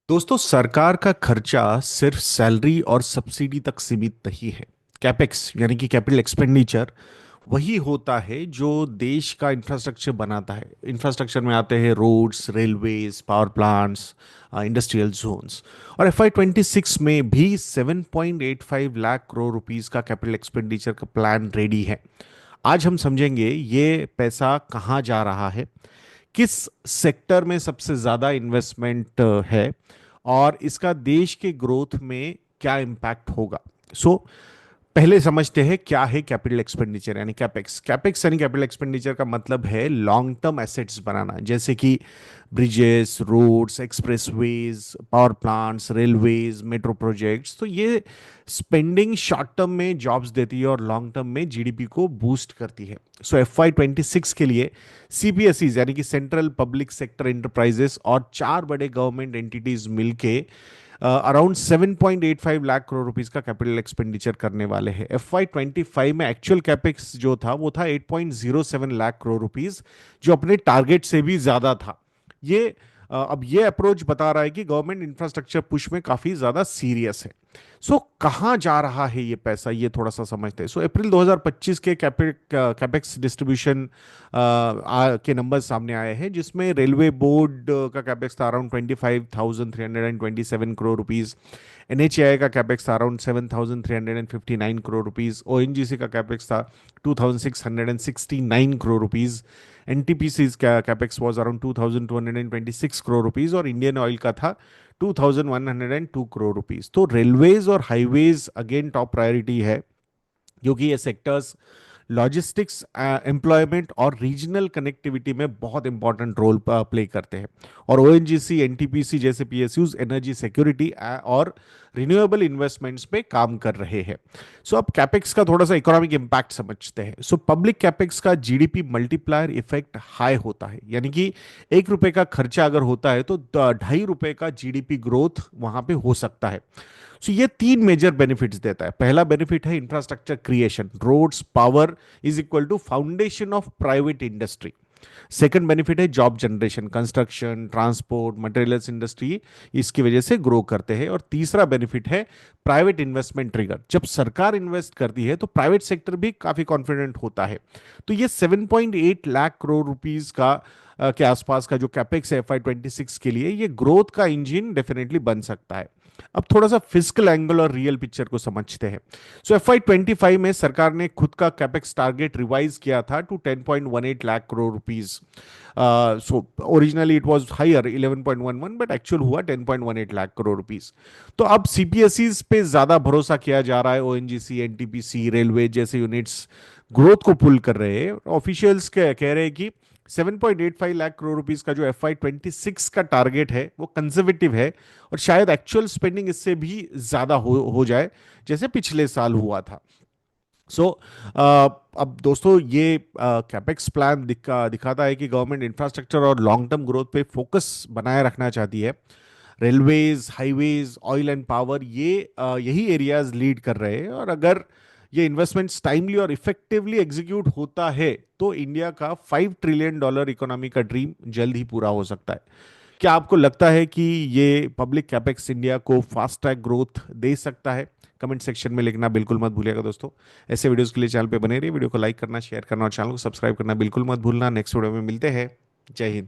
दोस्तों, सरकार का खर्चा सिर्फ सैलरी और सब्सिडी तक सीमित नहीं है। कैपेक्स यानी कि कैपिटल एक्सपेंडिचर वही होता है जो देश का इंफ्रास्ट्रक्चर बनाता है। इंफ्रास्ट्रक्चर में आते हैं roads, railways, power plants, industrial zones. और FY26 में भी 7.85 लाख करोड़ रुपीस का कैपिटल एक्सपेंडिचर का प्लान रेडी है। आज हम समझेंगे ये पैसा कहाँ जा रहा है, किस सेक्टर में सबसे ज़्यादा इन्वेस्टमेंट है, और इसका देश के ग्रोथ में क्या इम्पैक्ट होगा। सो पहले समझते हैं क्या है कैपिटल एक्सपेंडिचर यानी कैपेक्स। कैपेक्स यानी कैपिटल एक्सपेंडिचर का मतलब है लॉन्ग टर्म एसेट्स बनाना, जैसे कि bridges, roads, expressways, power plants, railways, metro projects. तो ये स्पेंडिंग शॉर्ट टर्म में जॉब्स देती है और लॉन्ग टर्म में जीडीपी को बूस्ट करती है। सो FY26 के लिए CPSEs यानी कि सेंट्रल पब्लिक सेक्टर एंटरप्राइजेस और चार बड़े गवर्नमेंट एंटिटीज मिलके अराउंड 7.85 लाख करोड़ रुपीस का कैपिटल एक्सपेंडिचर करने वाले हैं। FY25 में एक्चुअल कैपेक्स जो था वो था 8.07 लाख करोड़ रुपीस, जो अपने टारगेट से भी ज्यादा था। ये अब ये अप्रोच बता रहा है कि गवर्नमेंट इंफ्रास्ट्रक्चर पुश में काफी ज्यादा सीरियस है। सो कहाँ जा रहा है ये पैसा, ये थोड़ा सा समझते हैं। सो अप्रैल 2025 के कैपेक्स डिस्ट्रीब्यूशन के नंबर सामने आए हैं, जिसमें रेलवे बोर्ड का कैपेक्स था अराउंड 25,327 करोड़ रुपीस। NHAI का कैपेक्स था अराउंड 7,359 करोड़ रुपीस। ONGC का कैपेक्स था 2,669 करोड़ रुपीस। NTPC's का capex was around 2,226 crore rupees, और इंडियन ऑयल का था 2,102 करोड़ रुपीस। तो रेलवेज और हाईवेज अगेन टॉप प्रायोरिटी है, क्योंकि ये सेक्टर्स लॉजिस्टिक्स, एम्प्लॉयमेंट और रीजनल कनेक्टिविटी में बहुत इंपॉर्टेंट रोल प्ले करते हैं। और ONGC, NTPC जैसे PSUs एनर्जी सिक्योरिटी और रिन्यूएबल इन्वेस्टमेंट्स पे काम कर रहे हैं। सो अब कैपेक्स का थोड़ा सा इकोनॉमिक इम्पैक्ट समझते हैं। सो पब्लिक कैपेक्स का जीडीपी मल्टीप्लायर इफेक्ट हाई होता है, यानी कि 1 रुपए का खर्चा अगर होता है तो 2.5 रुपए का जीडीपी ग्रोथ वहां पे हो सकता है। सो ये तीन मेजर बेनिफिट्स देता है। पहला बेनिफिट है infrastructure creation, roads, power is equal to foundation of private industry. Second benefit है job generation, construction, transport, materials industry इसकी वजह से ग्रो करते हैं। और तीसरा बेनिफिट है प्राइवेट इन्वेस्टमेंट ट्रिगर। जब सरकार इन्वेस्ट करती है तो प्राइवेट सेक्टर भी काफी कॉन्फिडेंट होता है। तो ये 7.8 लाख करोड़ रुपीस का के आसपास का जो कैपेक्स है FY26 के लिए, ये ग्रोथ का इंजन डेफिनेटली बन सकता है। अब थोड़ा सा फिजिकल एंगल और रियल पिक्चर को समझते हैं। सो FY25 में सरकार ने खुद का कैपेक्स टारगेट रिवाइज किया था to 10.18 lakh crore rupees. So originally it was higher 11.11, but actual हुआ 10.18 लाख करोड़ रुपीस। तो अब CPSEs पे ज्यादा भरोसा किया जा रहा है। ONGC, NTPC, रेलवे जैसे यूनिट्स ग्रोथ को पुल कर रहे हैं। ऑफिशियल्स कह रहे हैं कि 7.85 लाख करोड़ रुपीस का जो FY26 का टारगेट है वो कंजर्वेटिव है, और शायद एक्चुअल स्पेंडिंग इससे भी ज्यादा हो जाए, जैसे पिछले साल हुआ था। सो अब दोस्तों, ये कैपेक्स प्लान दिखाता है कि गवर्नमेंट इंफ्रास्ट्रक्चर और लॉन्ग टर्म ग्रोथ पे फोकस बनाए रखना चाहती है। Railways, highways, oil and power, यही एरियाज लीड कर रहे हैं। और अगर ये इन्वेस्टमेंट्स टाइमली और इफेक्टिवली एग्जीक्यूट होता है तो इंडिया का $5 ट्रिलियन इकोनॉमी का ड्रीम जल्द ही पूरा हो सकता है। क्या आपको लगता है कि ये पब्लिक कैपेक्स इंडिया को फास्ट ट्रैक ग्रोथ दे सकता है? कमेंट सेक्शन में लिखना बिल्कुल मत भूलिएगा दोस्तों। ऐसे वीडियोस के लिए चैनल पे बने रहिए, वीडियो को लाइक करना, शेयर करना और चैनल को सब्सक्राइब करना बिल्कुल मत भूलना। नेक्स्ट वीडियो में मिलते हैं। जय हिंद।